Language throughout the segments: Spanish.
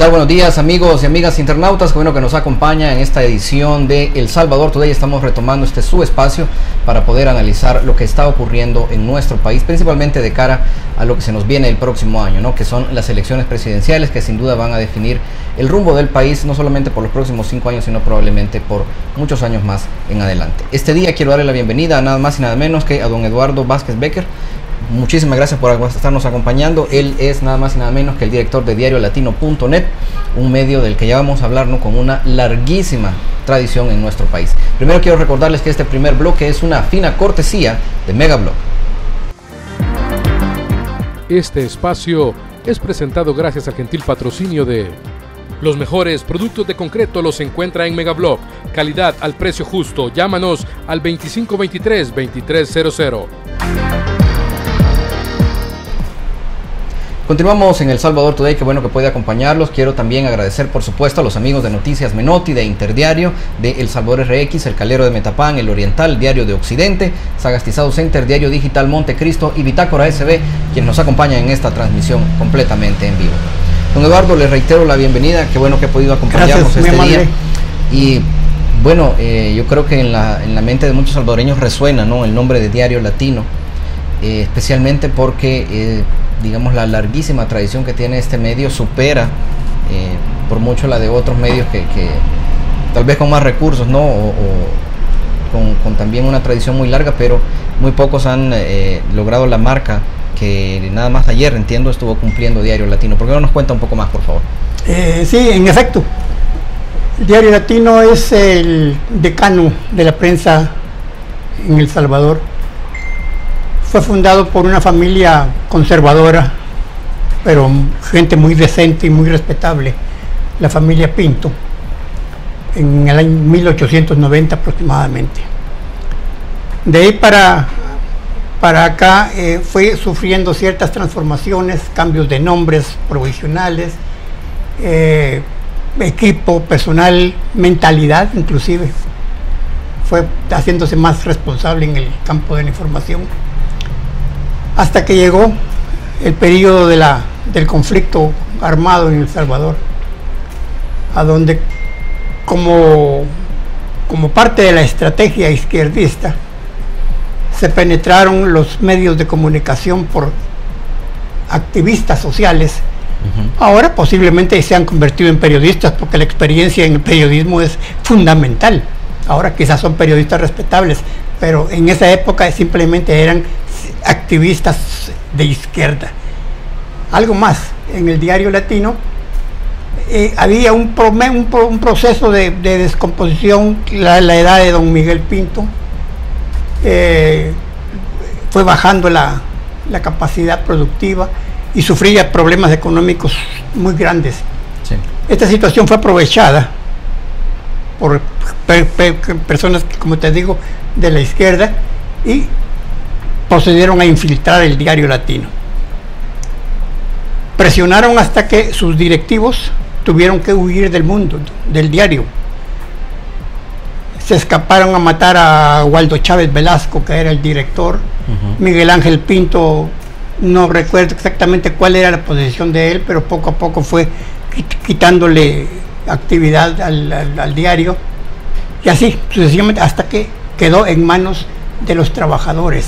tal? Buenos días, amigos y amigas internautas. Qué bueno que nos acompaña en esta edición de El Salvador Today. Estamos retomando su espacio para poder analizar lo que está ocurriendo en nuestro país, principalmente de cara a lo que se nos viene el próximo año, ¿no? Que son las elecciones presidenciales, que sin duda van a definir el rumbo del país, no solamente por los próximos 5 años, sino probablemente por muchos años más en adelante. Este día quiero darle la bienvenida a nada más y nada menos que a don Eduardo Vázquez Becker. Muchísimas gracias por estarnos acompañando. Él es nada más y nada menos que el director de diariolatino.net, un medio del que ya vamos a hablar, ¿no?, con una larguísima tradición en nuestro país. Primero quiero recordarles que este primer bloque es una fina cortesía de Megablog. Este espacio es presentado gracias al gentil patrocinio de... Los mejores productos de concreto los encuentra en Megablog. Calidad al precio justo. Llámanos al 2523-2300. Continuamos en El Salvador Today, qué bueno que puede acompañarlos. Quiero también agradecer, por supuesto, a los amigos de Noticias Menotti, de Interdiario, de El Salvador RX, El Calero de Metapán, El Oriental, Diario de Occidente, Sagastizado Center, Diario Digital Montecristo y Bitácora SB, quienes nos acompañan en esta transmisión completamente en vivo. Don Eduardo, le reitero la bienvenida, qué bueno que ha podido acompañarnos este día. Y bueno, yo creo que en la mente de muchos salvadoreños resuena, ¿no?, el nombre de Diario Latino, especialmente porque... digamos, la larguísima tradición que tiene este medio supera por mucho la de otros medios que tal vez con más recursos, ¿no?, o con también una tradición muy larga, pero muy pocos han logrado la marca que nada más ayer, entiendo, estuvo cumpliendo Diario Latino. ¿Por qué no nos cuenta un poco más, por favor? Sí, en efecto, Diario Latino es el decano de la prensa en El Salvador. Fue fundado por una familia conservadora, pero gente muy decente y muy respetable, la familia Pinto, en el año 1890 aproximadamente. De ahí para acá fue sufriendo ciertas transformaciones, cambios de nombres provisionales, equipo, personal, mentalidad inclusive. Fue haciéndose más responsable en el campo de la información, hasta que llegó el periodo del conflicto armado en El Salvador, a donde como parte de la estrategia izquierdista se penetraron los medios de comunicación por activistas sociales. Ahora posiblemente se han convertido en periodistas, porque la experiencia en el periodismo es fundamental. Ahora quizás son periodistas respetables, pero en esa época simplemente eran activistas de izquierda. Algo más, en el Diario Latino había un proceso de descomposición. La edad de don Miguel Pinto fue bajando la capacidad productiva y sufría problemas económicos muy grandes. Sí. Esta situación fue aprovechada por personas, como te digo, de la izquierda, y procedieron a infiltrar el Diario Latino. Presionaron hasta que sus directivos tuvieron que huir del mundo, del diario. Se escaparon a matar a Waldo Chávez Velasco, que era el director. Miguel Ángel Pinto, no recuerdo exactamente cuál era la posición de él, pero poco a poco fue quitándole actividad al diario, y así sucesivamente hasta que quedó en manos de los trabajadores.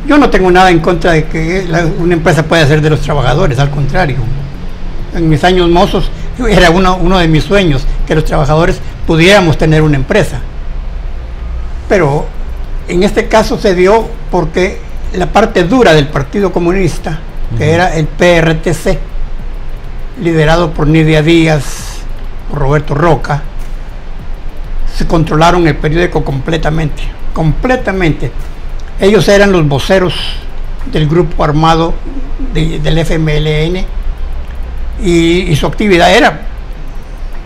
Yo no tengo nada en contra de que una empresa pueda ser de los trabajadores, al contrario. En mis años mozos era uno de mis sueños, que los trabajadores pudiéramos tener una empresa. Pero en este caso se dio porque la parte dura del Partido Comunista, que era el PRTC, liderado por Nidia Díaz, por Roberto Roca, se controlaron el periódico completamente. Ellos eran los voceros del grupo armado del FMLN, y su actividad era,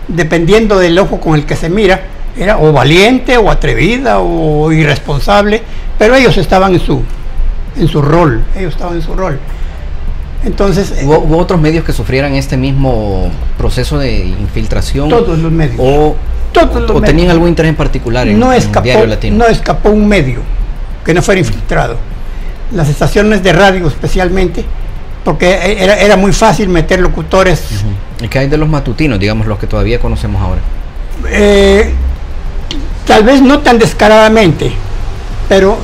dependiendo del ojo con el que se mira, era o valiente o atrevida o irresponsable, pero ellos estaban en su rol. Entonces, ¿Hubo otros medios que sufrieran este mismo proceso de infiltración? Todos los medios. ¿O tenían algún interés en particular en Diario Latino? No escapó un medio que no fuera infiltrado. Las estaciones de radio especialmente porque era muy fácil meter locutores. ¿Y qué hay de los matutinos, digamos, los que todavía conocemos ahora? Tal vez no tan descaradamente, pero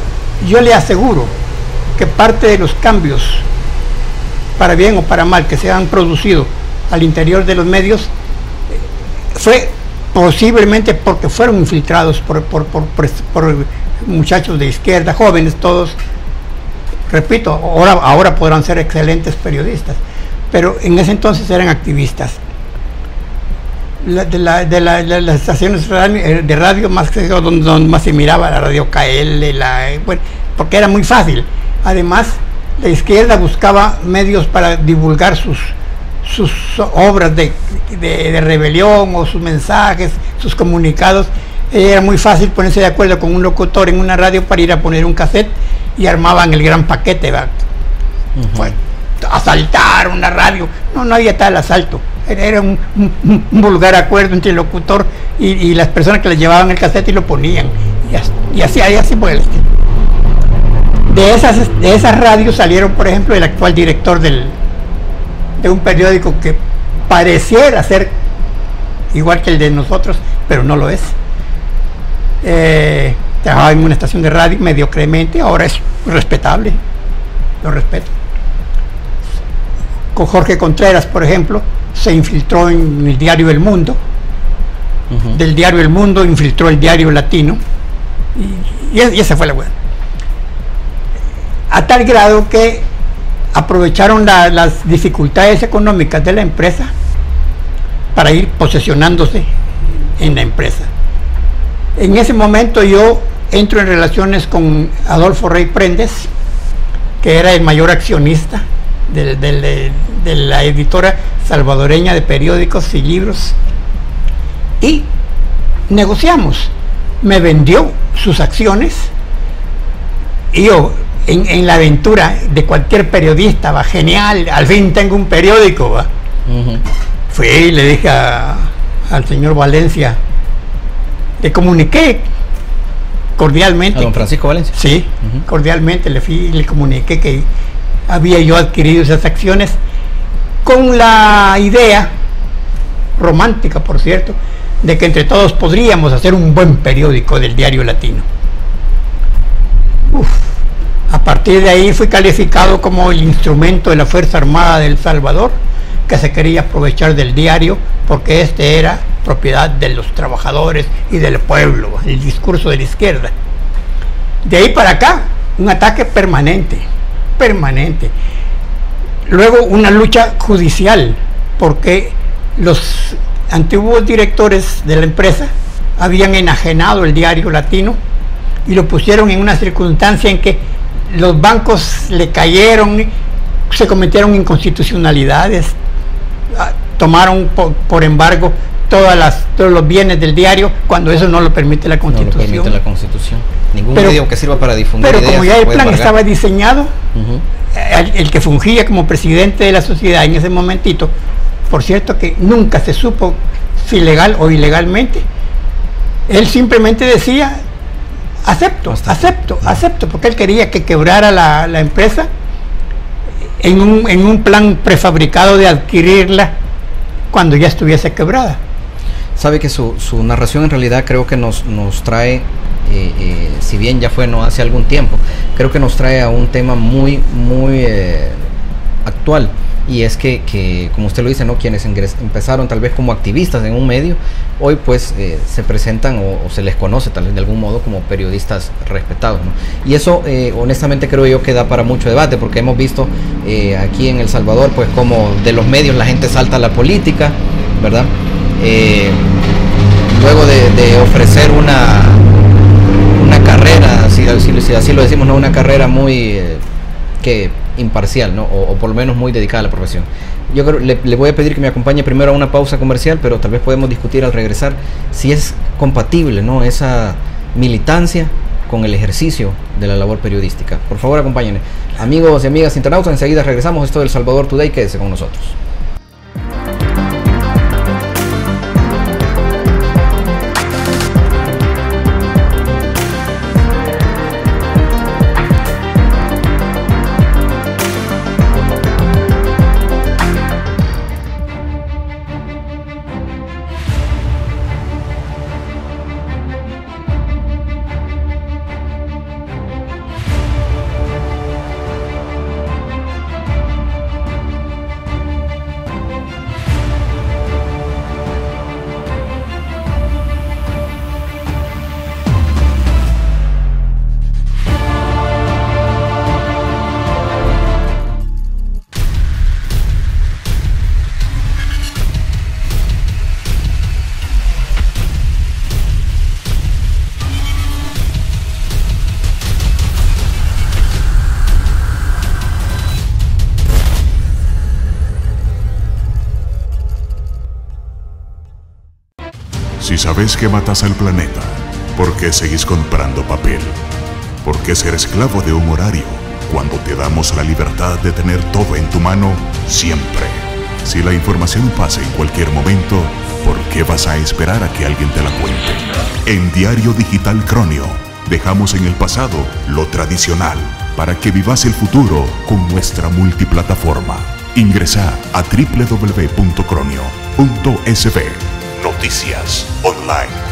yo le aseguro que parte de los cambios, para bien o para mal, que se han producido al interior de los medios, fue posiblemente porque fueron infiltrados por muchachos de izquierda, jóvenes todos. Repito, ahora podrán ser excelentes periodistas, pero en ese entonces eran activistas. De las estaciones de radio más que donde más se miraba la radio KL, bueno, porque era muy fácil. Además, la izquierda buscaba medios para divulgar sus obras de rebelión o sus mensajes, sus comunicados. Era muy fácil ponerse de acuerdo con un locutor en una radio para ir a poner un cassette y armaban el gran paquete, ¿verdad? Fue asaltar una radio. No había tal asalto. Era un vulgar acuerdo entre el locutor y las personas que le llevaban el cassette y lo ponían. Y así fue el estilo. De esas radios salieron, por ejemplo, el actual director de un periódico que pareciera ser igual que el de nosotros, pero no lo es. Trabajaba en una estación de radio mediocremente, ahora es respetable, lo respeto. Con Jorge Contreras, por ejemplo, se infiltró en el diario El Mundo. Del diario El Mundo infiltró el diario Latino, y esa fue la buena. A tal grado que aprovecharon las dificultades económicas de la empresa para ir posesionándose en la empresa. En ese momento yo entro en relaciones con Adolfo Rey Prendes, que era el mayor accionista de la editora salvadoreña de periódicos y libros, y negociamos. Me vendió sus acciones y yo, en la aventura de cualquier periodista, va genial, al fin tengo un periódico, va. Fui y le dije al señor Valencia, le comuniqué cordialmente. ¿A don Francisco Valencia? Sí, cordialmente le fui y le comuniqué que había yo adquirido esas acciones con la idea, romántica por cierto, de que entre todos podríamos hacer un buen periódico del diario Latino. A partir de ahí fui calificado como el instrumento de la Fuerza Armada de El Salvador, que se quería aprovechar del diario porque este era propiedad de los trabajadores y del pueblo, el discurso de la izquierda. De ahí para acá, un ataque permanente. Luego una lucha judicial, porque los antiguos directores de la empresa habían enajenado el diario Latino y lo pusieron en una circunstancia en que los bancos le cayeron, se cometieron inconstitucionalidades, tomaron por embargo todos los bienes del diario, cuando eso no lo permite la Constitución. No lo permite la Constitución. Ningún medio que sirva para difundir ideas. Pero como ya el plan embargar. estaba diseñado, el que fungía como presidente de la sociedad en ese momentito, por cierto que nunca se supo si legal o ilegalmente, él simplemente decía acepto, porque él quería que quebrara la empresa en un plan prefabricado de adquirirla cuando ya estuviese quebrada. Sabe que su narración en realidad creo que nos trae, si bien ya fue no hace algún tiempo, creo que nos trae a un tema muy actual, y es que como usted lo dice, ¿no?, quienes empezaron tal vez como activistas en un medio, hoy pues se presentan o se les conoce tal vez de algún modo como periodistas respetados, ¿no? Y eso honestamente creo yo que da para mucho debate, porque hemos visto aquí en El Salvador pues como de los medios la gente salta a la política, ¿verdad? Luego de ofrecer una carrera, si así lo decimos, no, una carrera muy imparcial, ¿no? O por lo menos muy dedicada a la profesión. Yo creo, le voy a pedir que me acompañe primero a una pausa comercial, pero tal vez podemos discutir al regresar si es compatible, ¿no?, esa militancia con el ejercicio de la labor periodística. Por favor, acompáñenme. Amigos y amigas internautas, enseguida regresamos. Esto es El Salvador Today, quédese con nosotros. Si sabes que matas al planeta, ¿por qué seguís comprando papel? ¿Por qué ser esclavo de un horario cuando te damos la libertad de tener todo en tu mano siempre? Si la información pasa en cualquier momento, ¿por qué vas a esperar a que alguien te la cuente? En Diario Digital Cronio, dejamos en el pasado lo tradicional para que vivas el futuro con nuestra multiplataforma. Ingresa a www.cronio.sb. Noticias Online.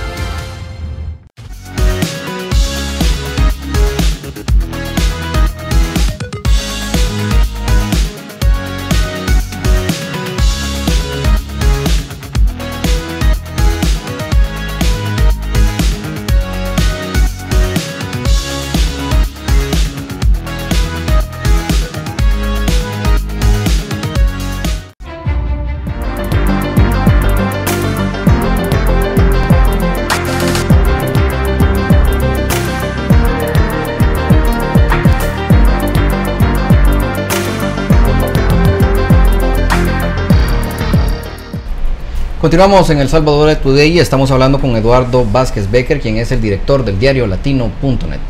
Continuamos en El Salvador Today y estamos hablando con Eduardo Vázquez Becker, quien es el director del diario latino.net.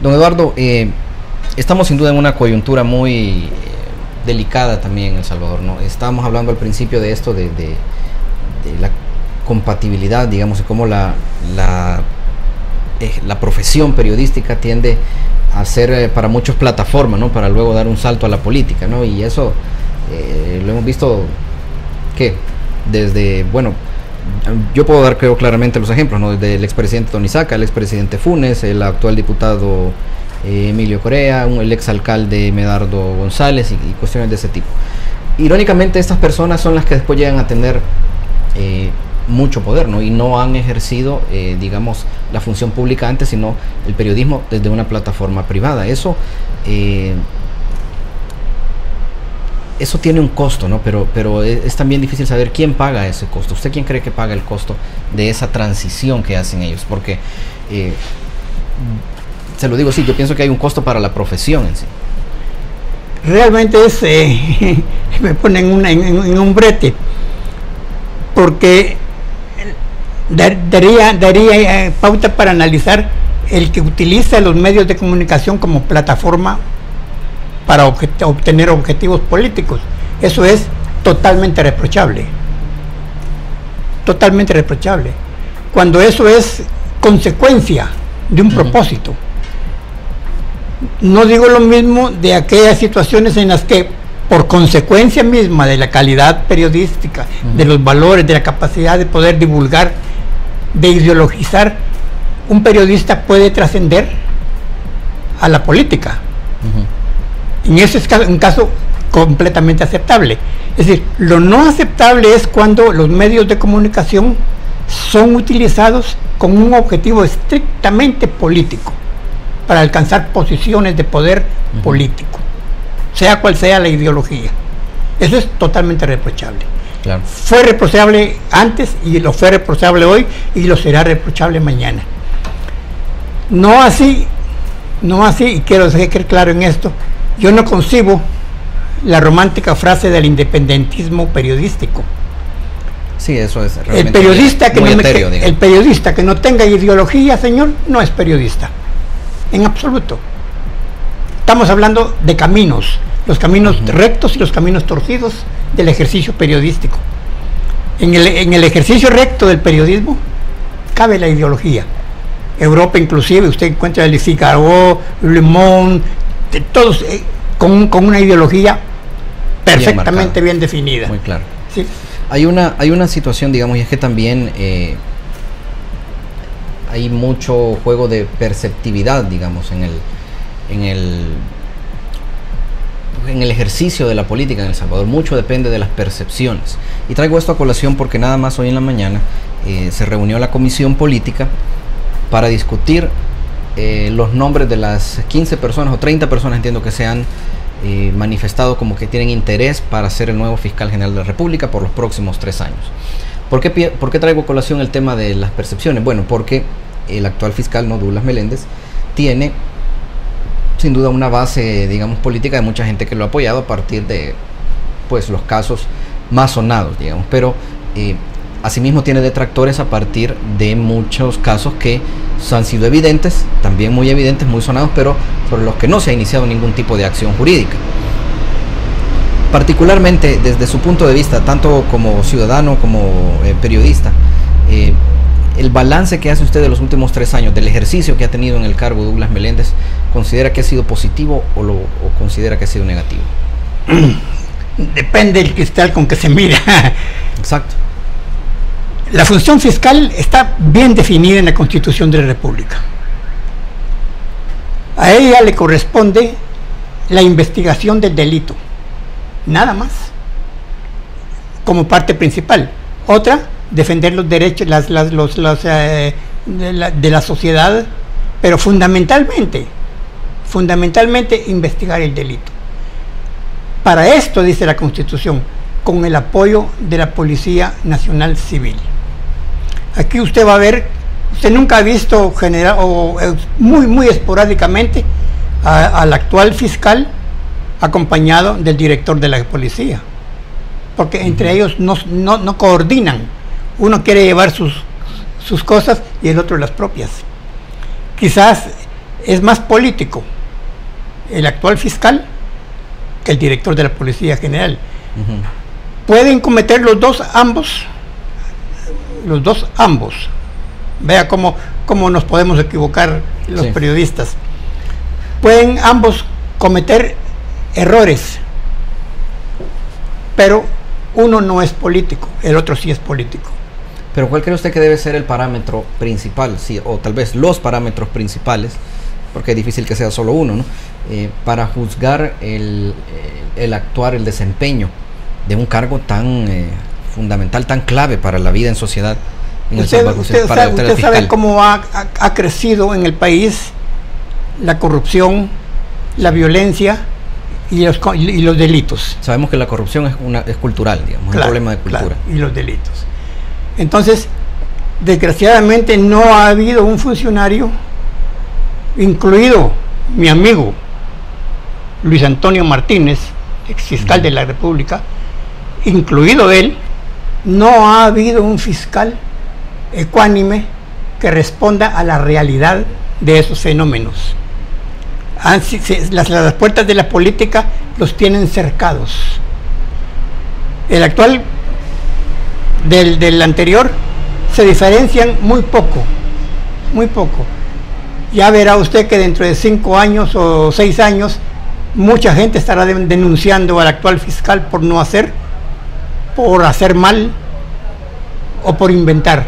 Don Eduardo, estamos sin duda en una coyuntura muy delicada también en El Salvador, ¿no? Estábamos hablando al principio de esto, de la compatibilidad, digamos, y cómo la profesión periodística tiende a ser para muchos plataforma, ¿no? Para luego dar un salto a la política, ¿no? Y eso lo hemos visto que desde, bueno, yo puedo dar, creo, claramente los ejemplos, ¿no? Desde el expresidente Tony Saca, el expresidente Funes, el actual diputado Emilio Correa, el exalcalde Medardo González y cuestiones de ese tipo. Irónicamente, estas personas son las que después llegan a tener mucho poder, ¿no? Y no han ejercido, digamos, la función pública antes, sino el periodismo desde una plataforma privada. Eso tiene un costo, ¿no? Pero es también difícil saber quién paga ese costo. ¿Usted quién cree que paga el costo de esa transición que hacen ellos? Porque, se lo digo, sí, yo pienso que hay un costo para la profesión en sí. Realmente me ponen en un brete, porque daría pauta para analizar el que utiliza los medios de comunicación como plataforma para obtener objetivos políticos. Eso es totalmente reprochable. Totalmente reprochable. Cuando eso es consecuencia de un propósito. No digo lo mismo de aquellas situaciones en las que, por consecuencia misma de la calidad periodística, de los valores, de la capacidad de poder divulgar, de ideologizar, un periodista puede trascender a la política. En ese es un caso completamente aceptable. Es decir, lo no aceptable es cuando los medios de comunicación son utilizados con un objetivo estrictamente político, para alcanzar posiciones de poder político, sea cual sea la ideología. Eso es totalmente reprochable. Claro. Fue reprochable antes y lo fue reprochable hoy y lo será reprochable mañana. No así, y quiero dejar claro en esto, yo no concibo la romántica frase del independentismo periodístico. Sí, eso es realmente el periodista que no tenga ideología, señor, no es periodista, en absoluto. Estamos hablando de caminos, los caminos rectos y los caminos torcidos del ejercicio periodístico. En el ejercicio recto del periodismo cabe la ideología. Europa, inclusive, usted encuentra el Figaro, Le Monde, todos con una ideología perfectamente bien definida. Muy claro. ¿Sí? Hay una situación, digamos, y es que también hay mucho juego de perceptividad, digamos, en el ejercicio de la política en El Salvador. Mucho depende de las percepciones. Y traigo esto a colación porque nada más hoy en la mañana se reunió la comisión política para discutir los nombres de las 15 personas o 30 personas, entiendo que se han manifestado como que tienen interés para ser el nuevo fiscal general de la República por los próximos 3 años. ¿Por qué traigo a colación el tema de las percepciones? Bueno, porque el actual fiscal, ¿no?, Douglas Meléndez, tiene sin duda una base, digamos, política de mucha gente que lo ha apoyado a partir de, pues, los casos más sonados, digamos. Pero asimismo tiene detractores a partir de muchos casos que han sido evidentes, también muy evidentes, muy sonados, pero sobre los que no se ha iniciado ningún tipo de acción jurídica. Particularmente desde su punto de vista, tanto como ciudadano como periodista, el balance que hace usted de los últimos 3 años, del ejercicio que ha tenido en el cargo Douglas Meléndez, ¿considera que ha sido positivo o considera que ha sido negativo? Depende del cristal con que se mira. Exacto. La función fiscal está bien definida en la Constitución de la República. A ella le corresponde la investigación del delito, nada más, como parte principal. Otra, defender los derechos de la sociedad, pero fundamentalmente investigar el delito. Para esto, dice la Constitución, con el apoyo de la Policía Nacional Civil. Aquí usted va a ver, usted nunca ha visto muy esporádicamente al actual fiscal acompañado del director de la policía, porque entre ellos no coordinan. Uno quiere llevar sus cosas y el otro las propias. Quizás es más político el actual fiscal que el director de la Policía General. Pueden cometer los dos ambos. Vea cómo nos podemos equivocar los periodistas. Pueden ambos cometer errores, pero uno no es político, el otro sí es político. Pero ¿cuál cree usted que debe ser el parámetro principal, sí, o tal vez los parámetros principales, porque es difícil que sea solo uno, ¿no? Para juzgar el actuar, el desempeño de un cargo tan fundamental, tan clave para la vida en sociedad en El Salvador? Usted sabe cómo ha crecido en el país la corrupción, la violencia y los delitos. Sabemos que la corrupción es cultural, digamos, claro, un problema de cultura. Claro, y los delitos. Entonces, desgraciadamente no ha habido un funcionario, incluido mi amigo Luis Antonio Martínez, ex fiscal de la República, incluido él, no ha habido un fiscal ecuánime que responda a la realidad de esos fenómenos. Las puertas de la política los tienen cercados. El actual del anterior se diferencian muy poco. Ya verá usted que dentro de 5 años o 6 años mucha gente estará denunciando al actual fiscal por hacer mal o por inventar.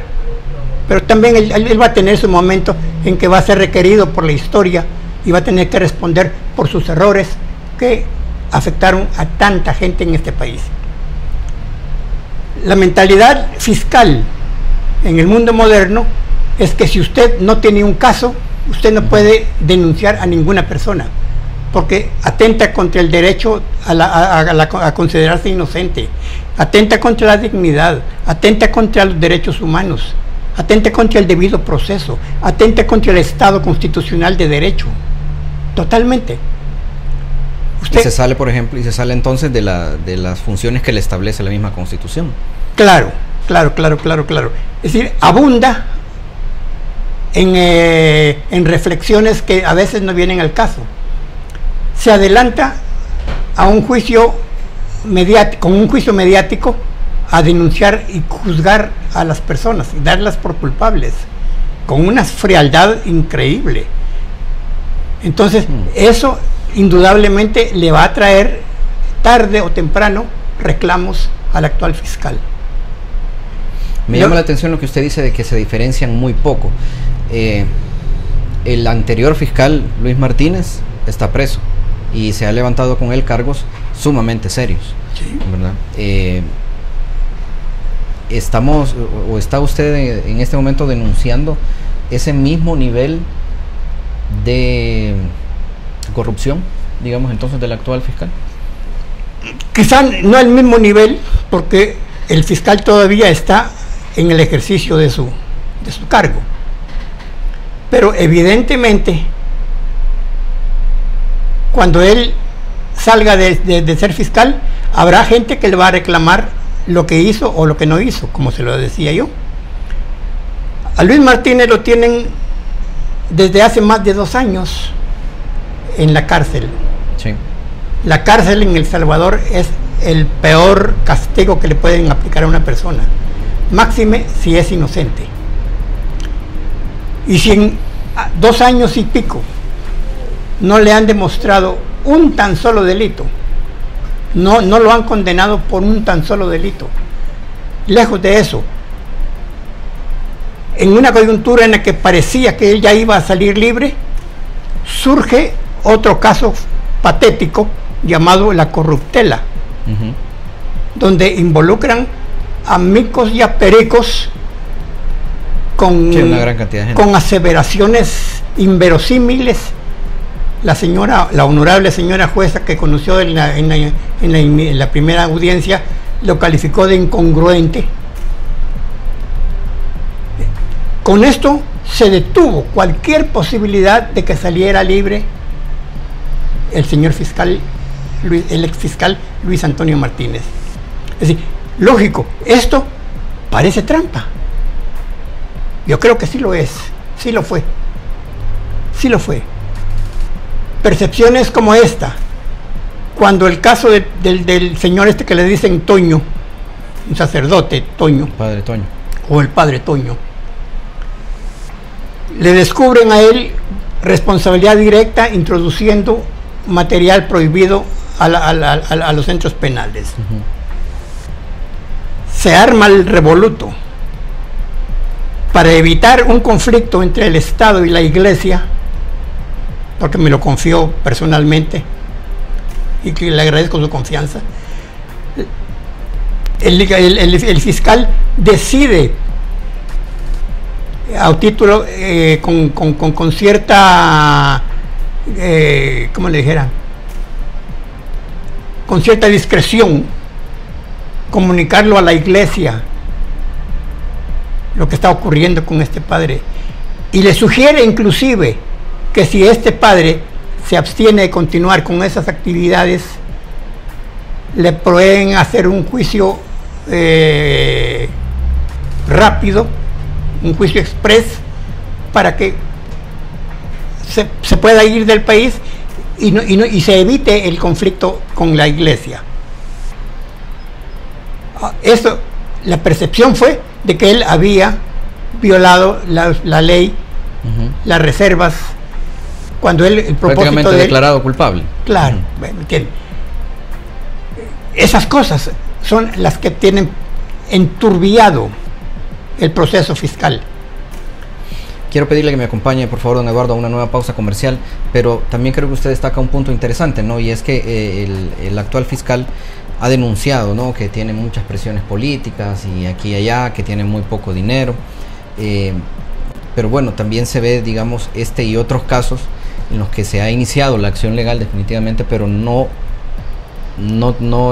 Pero también él va a tener su momento en que va a ser requerido por la historia y va a tener que responder por sus errores que afectaron a tanta gente en este país. La mentalidad fiscal en el mundo moderno es que si usted no tiene un caso, usted no puede denunciar a ninguna persona, porque atenta contra el derecho a considerarse inocente, atenta contra la dignidad, atenta contra los derechos humanos, atenta contra el debido proceso, atenta contra el Estado constitucional de derecho, totalmente. Y se sale, por ejemplo, entonces de las funciones que le establece la misma Constitución. Claro. Es decir, abunda en reflexiones que a veces no vienen al caso. Se adelanta a un juicio mediático a denunciar y juzgar a las personas y darlas por culpables con una frialdad increíble. Entonces, eso indudablemente le va a traer tarde o temprano reclamos al actual fiscal. Me llama la atención lo que usted dice de que se diferencian muy poco. El anterior fiscal, Luis Martínez, está preso y se ha levantado con él cargos sumamente serios, sí, ¿verdad? ¿Está usted en este momento denunciando ese mismo nivel de corrupción, digamos, entonces, del actual fiscal? Quizá no el mismo nivel, porque el fiscal todavía está en el ejercicio de su cargo, pero evidentemente cuando él salga de ser fiscal, habrá gente que le va a reclamar lo que hizo o lo que no hizo, como se lo decía yo. A Luis Martínez lo tienen desde hace más de 2 años en la cárcel. Sí. La cárcel en El Salvador es el peor castigo que le pueden aplicar a una persona, máxime si es inocente. Y si en 2 años y pico no le han demostrado un tan solo delito, no lo han condenado por un tan solo delito, lejos de eso, en una coyuntura en la que parecía que él ya iba a salir libre, surge otro caso patético llamado la corruptela, donde involucran a micos y a pericos con, sí, una gran cantidad de gente, con aseveraciones inverosímiles. La honorable señora jueza que conoció en la primera audiencia lo calificó de incongruente. Con esto se detuvo cualquier posibilidad de que saliera libre el señor fiscal, el exfiscal Luis Antonio Martínez. Es decir, lógico, esto parece trampa. Yo creo que sí lo es, sí lo fue, sí lo fue. Percepciones como esta, cuando el caso del señor este que le dicen Toño, un sacerdote, Toño, Padre Toño, o el padre Toño, le descubren a él responsabilidad directa introduciendo material prohibido a los centros penales. Se arma el revoluto para evitar un conflicto entre el Estado y la Iglesia, porque me lo confió personalmente y que le agradezco su confianza. El fiscal decide a título con cierta ¿cómo le dijera? Con cierta discreción comunicarlo a la Iglesia lo que está ocurriendo con este padre, y le sugiere inclusive que si este padre se abstiene de continuar con esas actividades, le pueden hacer un juicio rápido, un juicio express, para que se pueda ir del país y se evite el conflicto con la Iglesia. Eso, la percepción fue de que él había violado la ley, las reservas, cuando él, el propósito prácticamente de él, declarado culpable. Claro, bueno, entiende. Esas cosas son las que tienen enturbiado el proceso fiscal. Quiero pedirle que me acompañe, por favor, don Eduardo, a una nueva pausa comercial, pero también creo que usted destaca un punto interesante, ¿no? Y es que el actual fiscal ha denunciado, ¿no?, que tiene muchas presiones políticas y aquí y allá, que tiene muy poco dinero, pero bueno, también se ve, digamos, este y otros casos en los que se ha iniciado la acción legal definitivamente, pero no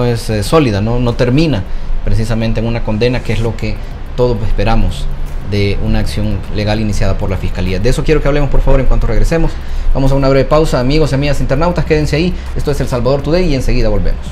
es sólida, no termina precisamente en una condena, que es lo que todos esperamos de una acción legal iniciada por la Fiscalía. De eso quiero que hablemos, por favor, en cuanto regresemos. Vamos a una breve pausa, amigos y amigas internautas, quédense ahí. Esto es El Salvador Today y enseguida volvemos.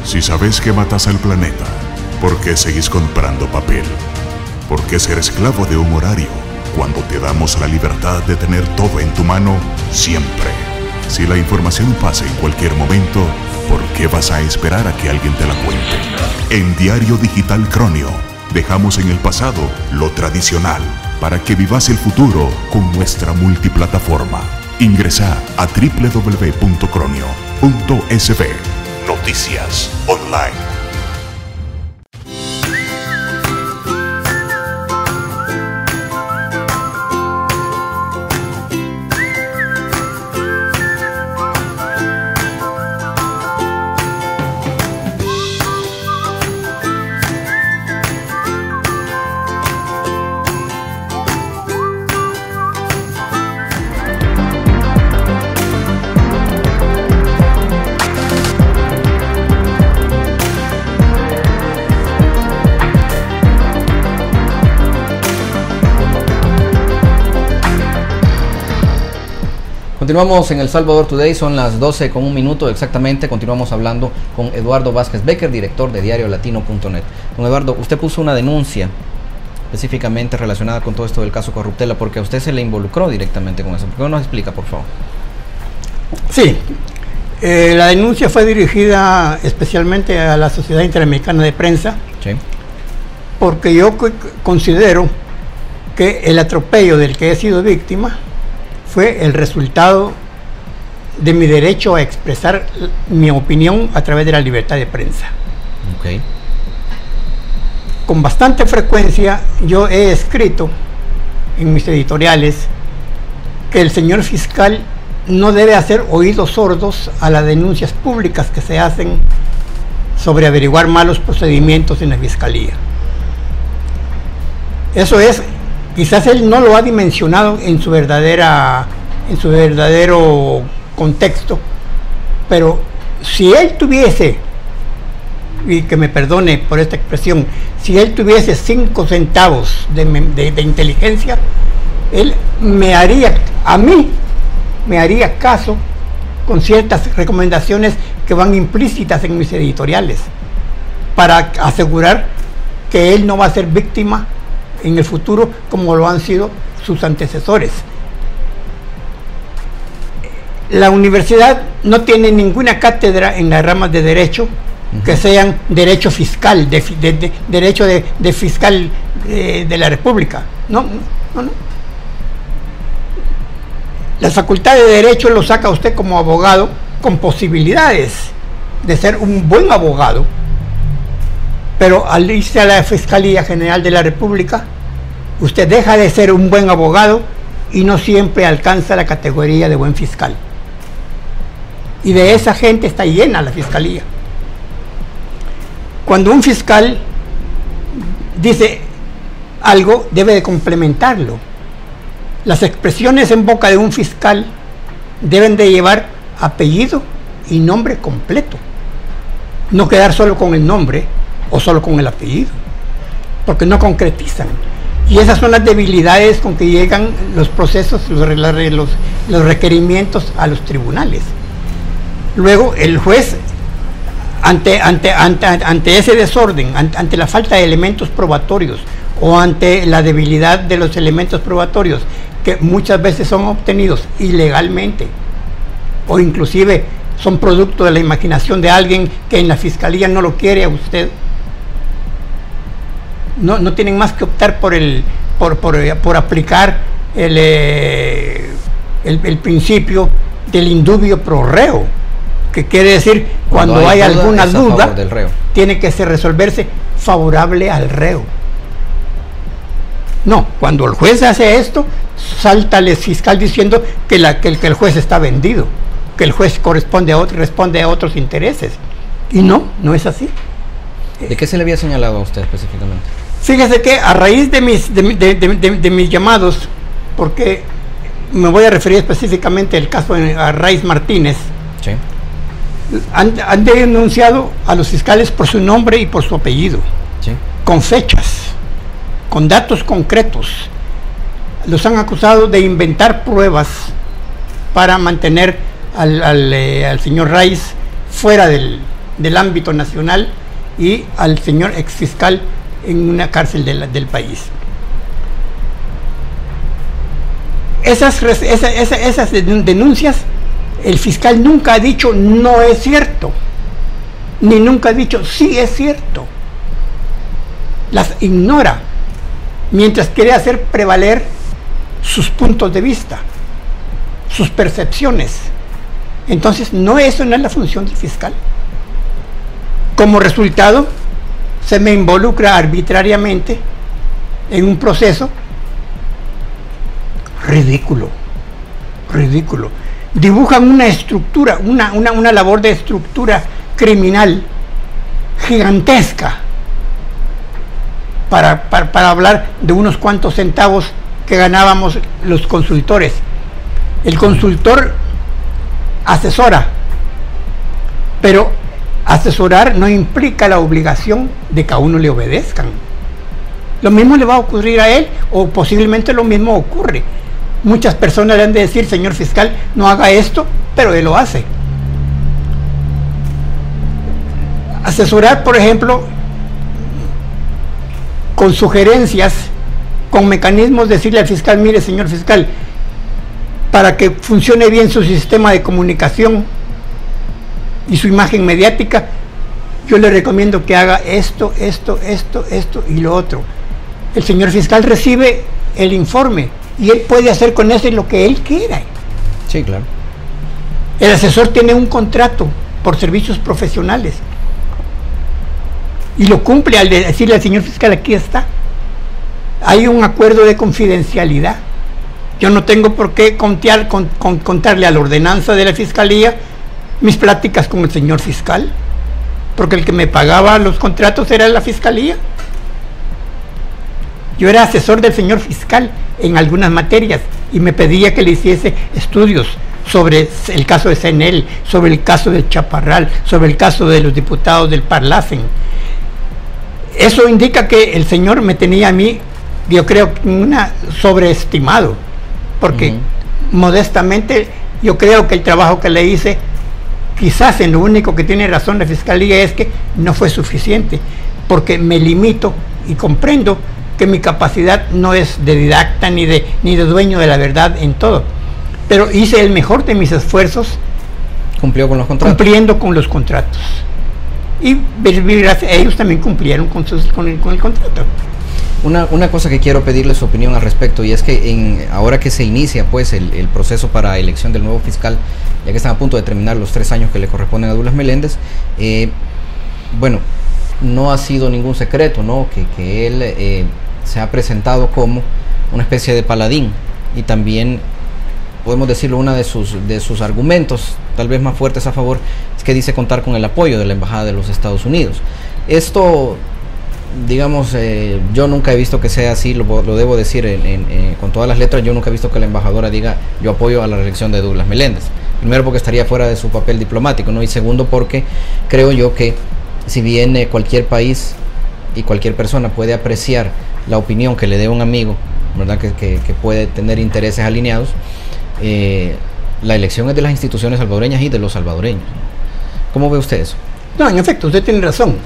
Si sabes que matas al planeta, ¿por qué seguís comprando papel? ¿Por qué ser esclavo de un horario cuando te damos la libertad de tener todo en tu mano siempre? Si la información pasa en cualquier momento, ¿por qué vas a esperar a que alguien te la cuente? En Diario Digital Cronio, dejamos en el pasado lo tradicional para que vivas el futuro con nuestra multiplataforma. Ingresa a www.cronio.sb. Noticias Online. Continuamos en El Salvador Today, son las 12:01 exactamente. Continuamos hablando con Eduardo Vázquez Becker, director de diariolatino.net. Don Eduardo, usted puso una denuncia específicamente relacionada con todo esto del caso Corruptela, porque a usted se le involucró directamente con eso. ¿Por qué no nos explica, por favor? Sí, la denuncia fue dirigida especialmente a la Sociedad Interamericana de Prensa, Sí. porque yo considero que el atropello del que he sido víctima fue el resultado de mi derecho a expresar mi opinión a través de la libertad de prensa. Ok. Con bastante frecuencia yo he escrito en mis editoriales que el señor fiscal no debe hacer oídos sordos a las denuncias públicas que se hacen sobre averiguar malos procedimientos en la fiscalía. Eso es, quizás él no lo ha dimensionado en su verdadero contexto, pero si él tuviese, y que me perdone por esta expresión, si él tuviese 5 centavos de inteligencia, él me haría caso con ciertas recomendaciones que van implícitas en mis editoriales, para asegurar que él no va a ser víctima en el futuro como lo han sido sus antecesores. La universidad no tiene ninguna cátedra en las ramas de derecho que sean derecho fiscal, derecho de fiscal de la República. No. La facultad de derecho lo saca usted como abogado con posibilidades de ser un buen abogado, pero al irse a la Fiscalía General de la República, usted deja de ser un buen abogado y no siempre alcanza la categoría de buen fiscal. Y de esa gente está llena la Fiscalía. Cuando un fiscal dice algo, debe de complementarlo. Las expresiones en boca de un fiscal deben de llevar apellido y nombre completo. No quedar solo con el nombre o solo con el apellido, porque no concretizan. Y esas son las debilidades con que llegan los procesos, los requerimientos a los tribunales. Luego el juez, ante ese desorden, ante la falta de elementos probatorios o ante la debilidad de los elementos probatorios que muchas veces son obtenidos ilegalmente o inclusive son producto de la imaginación de alguien que en la fiscalía no lo quiere a usted, no tienen más que optar por aplicar el principio del indubio pro reo, que quiere decir cuando hay alguna duda tiene que resolverse favorable al reo. No, cuando el juez hace esto, salta el fiscal diciendo que el juez está vendido, que el juez responde a otros intereses. Y no es así. ¿De qué se le había señalado a usted específicamente? Fíjese que a raíz de mis llamados, porque me voy a referir específicamente al caso de Arraiz Martínez, sí, han denunciado a los fiscales por su nombre y por su apellido, sí, con fechas, con datos concretos. Los han acusado de inventar pruebas para mantener al señor Raiz fuera del ámbito nacional y al señor exfiscal en una cárcel del país. Esas denuncias, el fiscal nunca ha dicho no es cierto, ni nunca ha dicho sí es cierto. Las ignora, mientras quiere hacer prevaler sus puntos de vista. sus percepciones. Entonces, eso no es la función del fiscal. Como resultado, se me involucra arbitrariamente en un proceso ridículo. Dibujan una estructura, una labor de estructura criminal gigantesca para hablar de unos cuantos centavos que ganábamos los consultores. El consultor asesora, pero asesorar no implica la obligación de que a uno le obedezcan. Lo mismo le va a ocurrir a él, o posiblemente lo mismo ocurre. Muchas personas le han de decir: señor fiscal, no haga esto, pero él lo hace. Asesorar, por ejemplo, con sugerencias, con mecanismos, decirle al fiscal: mire, señor fiscal, para que funcione bien su sistema de comunicación y su imagen mediática, yo le recomiendo que haga esto y lo otro. El señor fiscal recibe el informe y él puede hacer con ese lo que él quiera. Sí, claro. El asesor tiene un contrato por servicios profesionales y lo cumple al decirle al señor fiscal: aquí está. Hay un acuerdo de confidencialidad. Yo no tengo por qué contarle a la ordenanza de la fiscalía mis pláticas con el señor fiscal, porque el que me pagaba los contratos era la fiscalía. Yo era asesor del señor fiscal en algunas materias y me pedía que le hiciese estudios sobre el caso de CNL, sobre el caso de Chaparral, sobre el caso de los diputados del Parlacen. Eso indica que el señor me tenía a mí, yo creo, sobreestimado, porque modestamente yo creo que el trabajo que le hice, quizás en lo único que tiene razón la fiscalía es que no fue suficiente, porque me limito y comprendo que mi capacidad no es de didacta ni de dueño de la verdad en todo, pero hice el mejor de mis esfuerzos. ¿Cumplió con los contratos? Cumpliendo con los contratos, y gracias a ellos también cumplieron con el contrato. Una cosa que quiero pedirle su opinión al respecto, y es que ahora que se inicia pues el proceso para elección del nuevo fiscal, ya que están a punto de terminar los 3 años que le corresponden a Douglas Meléndez, bueno, no ha sido ningún secreto, ¿no?, que él se ha presentado como una especie de paladín, y también podemos decirlo, uno de sus argumentos tal vez más fuertes a favor es que dice contar con el apoyo de la Embajada de los Estados Unidos. Esto, digamos, yo nunca he visto que sea así, lo debo decir con todas las letras. Yo nunca he visto que la embajadora diga: yo apoyo a la reelección de Douglas Meléndez. Primero, porque estaría fuera de su papel diplomático, ¿no? Y segundo, porque creo yo que si bien cualquier país y cualquier persona puede apreciar la opinión que le dé un amigo, ¿verdad?, que puede tener intereses alineados, la elección es de las instituciones salvadoreñas y de los salvadoreños. ¿Cómo ve usted eso? No, en efecto, usted tiene razón.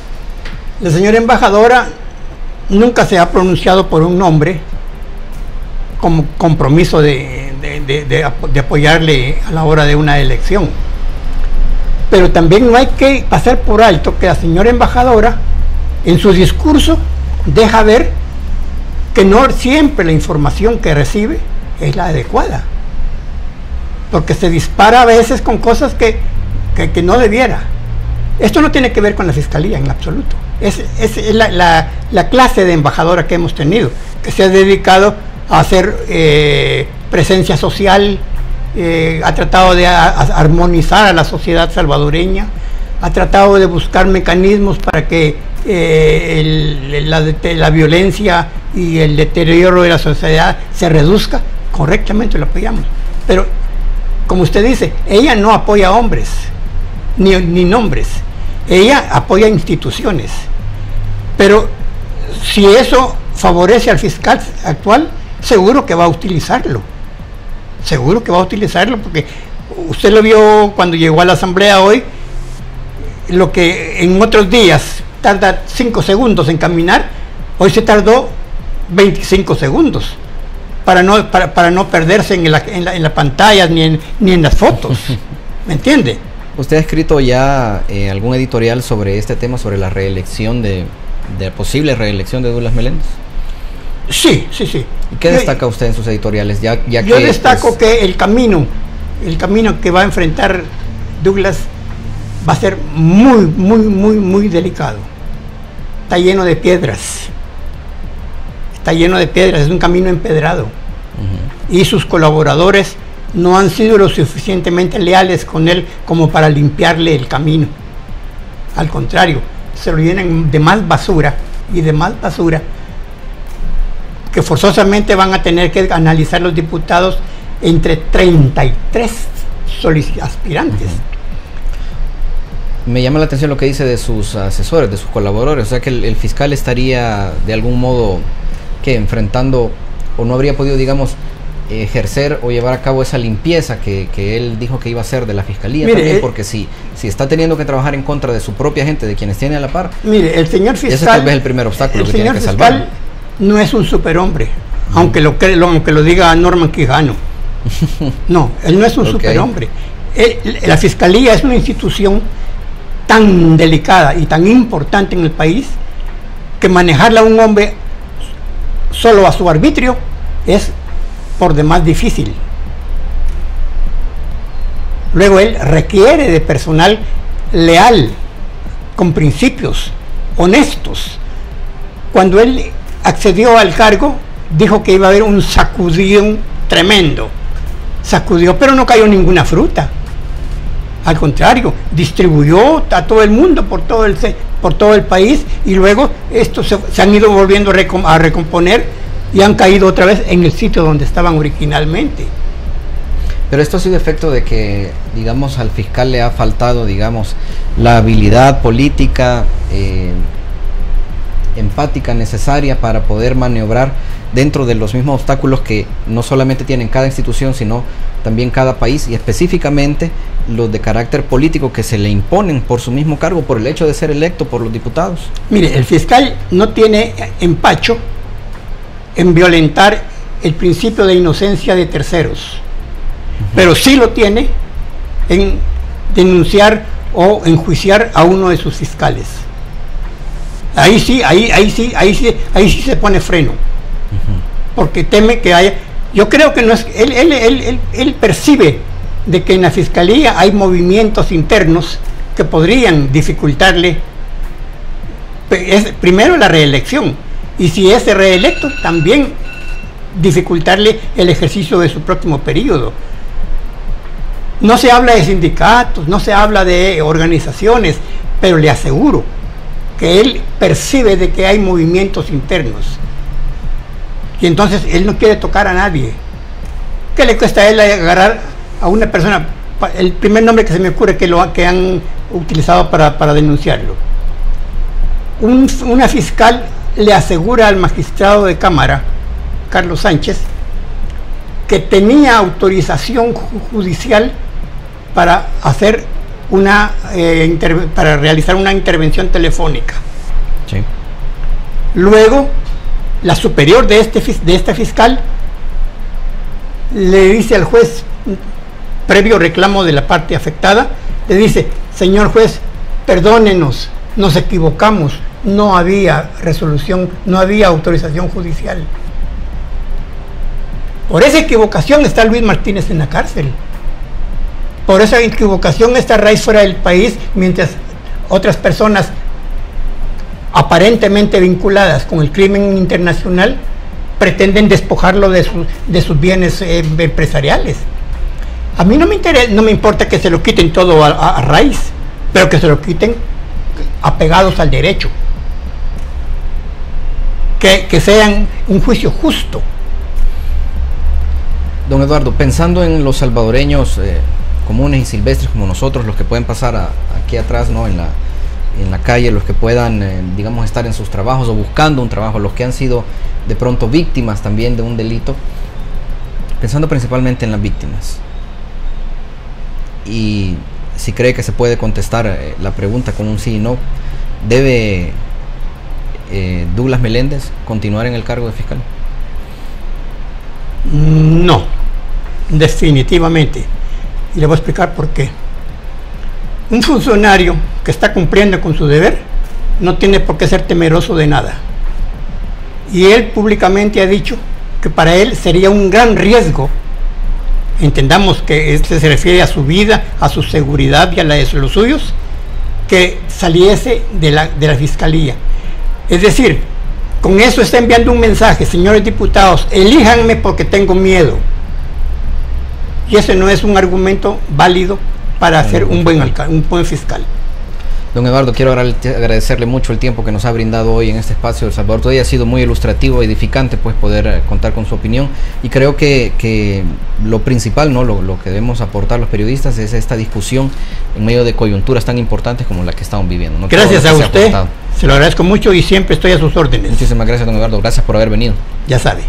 La señora embajadora nunca se ha pronunciado por un nombre como compromiso de apoyarle a la hora de una elección. Pero también no hay que pasar por alto que la señora embajadora en su discurso deja ver que no siempre la información que recibe es la adecuada, porque se dispara a veces con cosas que no debiera. Esto no tiene que ver con la fiscalía en absoluto. Es la clase de embajadora que hemos tenido, que se ha dedicado a hacer presencia social, ha tratado de armonizar a la sociedad salvadoreña, ha tratado de buscar mecanismos para que la violencia y el deterioro de la sociedad se reduzca. Correctamente lo apoyamos, pero como usted dice, ella no apoya a hombres ni nombres, ella apoya instituciones. Pero si eso favorece al fiscal actual, seguro que va a utilizarlo, porque usted lo vio cuando llegó a la asamblea hoy. Lo que en otros días tarda 5 segundos en caminar, hoy se tardó 25 segundos para no perderse en la pantalla ni en las fotos. ¿Me entiende? ¿Usted ha escrito ya algún editorial sobre este tema, sobre la reelección de posible reelección de Douglas Meléndez? Sí. ¿Y qué destaca usted en sus editoriales? Yo destaco que el camino el camino que va a enfrentar Douglas va a ser muy delicado. Está lleno de piedras. Está lleno de piedras, es un camino empedrado. Y sus colaboradores no han sido lo suficientemente leales con él como para limpiarle el camino. Al contrario, se lo llenan de más basura y de más basura que forzosamente van a tener que analizar los diputados entre 33 aspirantes. Me llama la atención lo que dice de sus asesores, de sus colaboradores, o sea que el fiscal estaría de algún modo que enfrentando o no habría podido, digamos, ejercer o llevar a cabo esa limpieza que él dijo que iba a hacer de la fiscalía. Mire, también, porque si está teniendo que trabajar en contra de su propia gente, de quienes tiene a la par, mire, el señor fiscal, ese es tal vez el primer obstáculo que tiene que salvar. El señor fiscal no es un superhombre, aunque lo diga Norman Quijano. No, él no es un superhombre. La fiscalía es una institución tan delicada y tan importante en el país que manejarla a un hombre solo a su arbitrio es por demás difícil. Luego él requiere de personal leal, con principios, honestos. Cuando él accedió al cargo, dijo que iba a haber un sacudón tremendo. Sacudió, pero no cayó ninguna fruta. Al contrario, distribuyó a todo el mundo por todo el país, y luego estos se han ido volviendo a recomponer y han caído otra vez en el sitio donde estaban originalmente. Pero esto ha sido efecto de que, digamos, al fiscal le ha faltado, digamos, la habilidad política, empática necesaria para poder maniobrar dentro de los mismos obstáculos que no solamente tienen cada institución, sino también cada país, y específicamente los de carácter político que se le imponen por su mismo cargo, por el hecho de ser electo por los diputados. Mire, el fiscal no tiene empacho en violentar el principio de inocencia de terceros, pero sí lo tiene en denunciar o enjuiciar a uno de sus fiscales. Ahí sí se pone freno, porque teme que haya. Yo creo que no es. Él percibe de que en la fiscalía hay movimientos internos que podrían dificultarle primero la reelección, y si es reelecto, también dificultarle el ejercicio de su próximo periodo. No se habla de sindicatos, no se habla de organizaciones, pero le aseguro que él percibe de que hay movimientos internos, y entonces él no quiere tocar a nadie. ¿Qué le cuesta a él agarrar a una persona? El primer nombre que se me ocurre que han utilizado para denunciarlo. Una fiscal le asegura al magistrado de Cámara, Carlos Sánchez, que tenía autorización judicial para hacer para realizar una intervención telefónica. Sí. Luego, la superior de este fiscal le dice al juez, previo reclamo de la parte afectada, le dice: señor juez, perdónenos, nos equivocamos, no había resolución, no había autorización judicial. Por esa equivocación está Luis Martínez en la cárcel. Por esa equivocación está Raiz fuera del país, mientras otras personas aparentemente vinculadas con el crimen internacional pretenden despojarlo de sus bienes empresariales. A mí no me importa que se lo quiten todo a Raiz, pero que se lo quiten apegados al derecho, que sean un juicio justo. Don Eduardo, pensando en los salvadoreños comunes y silvestres como nosotros, los que pueden pasar aquí atrás, ¿no?, en la calle, los que puedan, digamos, estar en sus trabajos o buscando un trabajo, los que han sido de pronto víctimas también de un delito, pensando principalmente en las víctimas, y si cree que se puede contestar la pregunta con un sí y no, ¿debe Douglas Meléndez continuar en el cargo de fiscal? No, definitivamente, y le voy a explicar por qué. Un funcionario que está cumpliendo con su deber no tiene por qué ser temeroso de nada, y él públicamente ha dicho que para él sería un gran riesgo entendamos que este se refiere a su vida, a su seguridad y a la de los suyos, que saliese de la Fiscalía. Es decir, con eso está enviando un mensaje: señores diputados, elíjanme porque tengo miedo. Y ese no es un argumento válido para ser un buen fiscal. Don Eduardo, quiero agradecerle mucho el tiempo que nos ha brindado hoy en este espacio de El Salvador Today. Ha sido muy ilustrativo, edificante, pues, poder contar con su opinión, y creo que lo principal, ¿no?, lo que debemos aportar los periodistas es esta discusión en medio de coyunturas tan importantes como la que estamos viviendo, ¿no? Gracias a usted, se lo agradezco mucho y siempre estoy a sus órdenes. Muchísimas gracias, don Eduardo, gracias por haber venido. Ya sabe.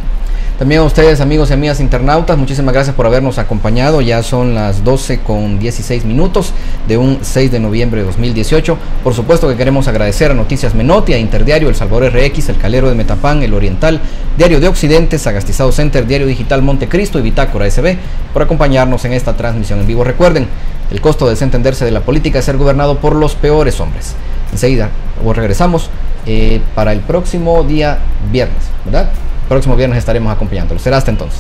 También a ustedes, amigos y amigas internautas, muchísimas gracias por habernos acompañado. Ya son las 12:16 de un 6 de noviembre de 2018. Por supuesto que queremos agradecer a Noticias Menotti, a Interdiario, El Salvador RX, El Calero de Metapán, El Oriental, Diario de Occidente, Sagastizado Center, Diario Digital Montecristo y Bitácora SB por acompañarnos en esta transmisión en vivo. Recuerden, el costo de desentenderse de la política es ser gobernado por los peores hombres. Enseguida regresamos para el próximo día viernes, ¿verdad? Próximo viernes estaremos acompañándolos. Será hasta entonces.